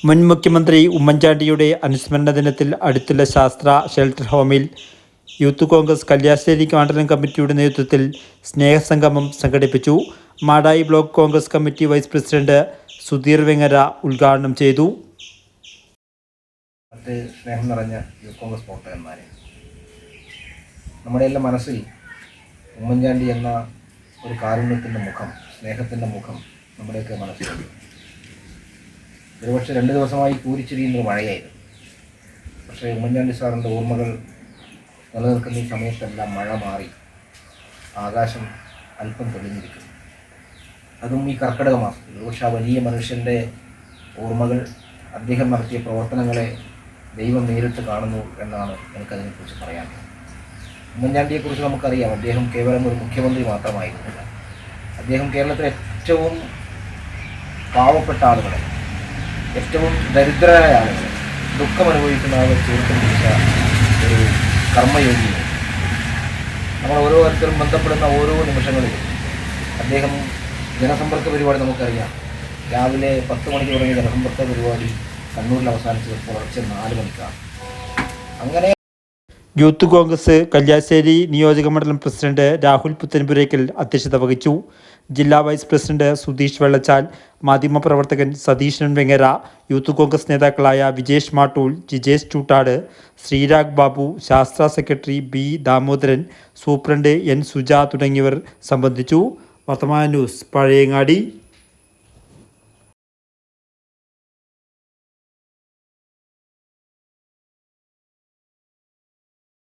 മുൻ മുഖ്യമന്ത്രി ഉമ്മൻചാണ്ടിയുടെ അനുസ്മരണ ദിനത്തിൽ അടുത്തുള്ള ശാസ്ത്ര ഷെൽട്ടർ ഹോമിൽ യൂത്ത് കോൺഗ്രസ് കല്യാശ്ശേരി മണ്ഡലം കമ്മിറ്റിയുടെ നേതൃത്വത്തിൽ സ്നേഹസംഗമം സംഘടിപ്പിച്ചു. Madayi block Congress committee vice president Sudheer Vengara ഉദ്ഘാടനം ചെയ്തു. സ്നേഹം നിറഞ്ഞ യൂത്ത് കോൺഗ്രസ് പ്രവർത്തകന്മാരെ, നമ്മുടെ എല്ലാം മനസ്സിൽ ഉമ്മൻചാണ്ടി എന്ന ഒരു കാരുണ്യത്തിൻ്റെ മുഖം, സ്നേഹത്തിൻ്റെ മുഖം നമ്മുടെയൊക്കെ മനസ്സിലുണ്ട്. ഒരുപക്ഷെ 2 ദിവസമായി കൂരിച്ചിരിയുന്ന മഴയായിരുന്നു. പക്ഷേ ഉമ്മൻചാണ്ടി സാറിൻ്റെ ഓർമ്മകൾ നിലനിൽക്കുന്ന ഈ സമയത്തെല്ലാം മഴ മാറി ആകാശം അല്പം തെളിഞ്ഞിരിക്കുന്നു. അതും ഈ കർക്കിടക മാസത്തിൽ. ഒരുപക്ഷെ ആ വലിയ മനുഷ്യൻ്റെ ഓർമ്മകൾ, അദ്ദേഹം നടത്തിയ പ്രവർത്തനങ്ങളെ ദൈവം നേരിട്ട് കാണുന്നു എന്നാണ് എനിക്കതിനെക്കുറിച്ച് പറയാനുള്ളത്. ഉമ്മൻചാണ്ടിയെക്കുറിച്ച് നമുക്കറിയാം, അദ്ദേഹം കേവലം ഒരു മുഖ്യമന്ത്രി മാത്രമായിരുന്നില്ല. അദ്ദേഹം കേരളത്തിലെ ഏറ്റവും പാവപ്പെട്ട ആളുകളെ, ഏറ്റവും ദരിദ്രരായ ആളുകളെ, ദുഃഖമനുഭവിക്കുന്ന ആളുകൾ ചേർത്ത് പിടിച്ച ഒരു കർമ്മയോഗിയാണ്. നമ്മൾ ഓരോ തരത്തിലും ബന്ധപ്പെടുന്ന ഓരോ നിമിഷങ്ങളിലും അദ്ദേഹം ജനസമ്പർക്ക പരിപാടി നമുക്കറിയാം. രാവിലെ 10 മണിക്ക് തുടങ്ങിയ ജനസമ്പർക്ക പരിപാടി കണ്ണൂരിൽ അവസാനിച്ചത് പുലർച്ചെ 4 മണിക്കാണ്. അങ്ങനെ യൂത്ത് കോൺഗ്രസ് കല്യാശ്ശേരി നിയോജക മണ്ഡലം പ്രസിഡന്റ് രാഹുൽ പുത്തൻപുരയ്ക്കൽ അധ്യക്ഷത വഹിച്ചു. ജില്ലാ വൈസ് പ്രസിഡന്റ് സുധീഷ് വെള്ളച്ചാൽ, മാധ്യമപ്രവർത്തകൻ സതീശൻ വെങ്ങര, യൂത്ത് കോൺഗ്രസ് നേതാക്കളായ വിജേഷ് മാട്ടൂൽ, ജിജേഷ് ചൂട്ടാട്, ശ്രീരാഗ് ബാബു, ശാസ്ത്ര secretary B Damodaran, superintendent N Suja തുടങ്ങിയവർ സംബന്ധിച്ചു. വർത്തമാന ന്യൂസ്, പഴയങ്ങാടി.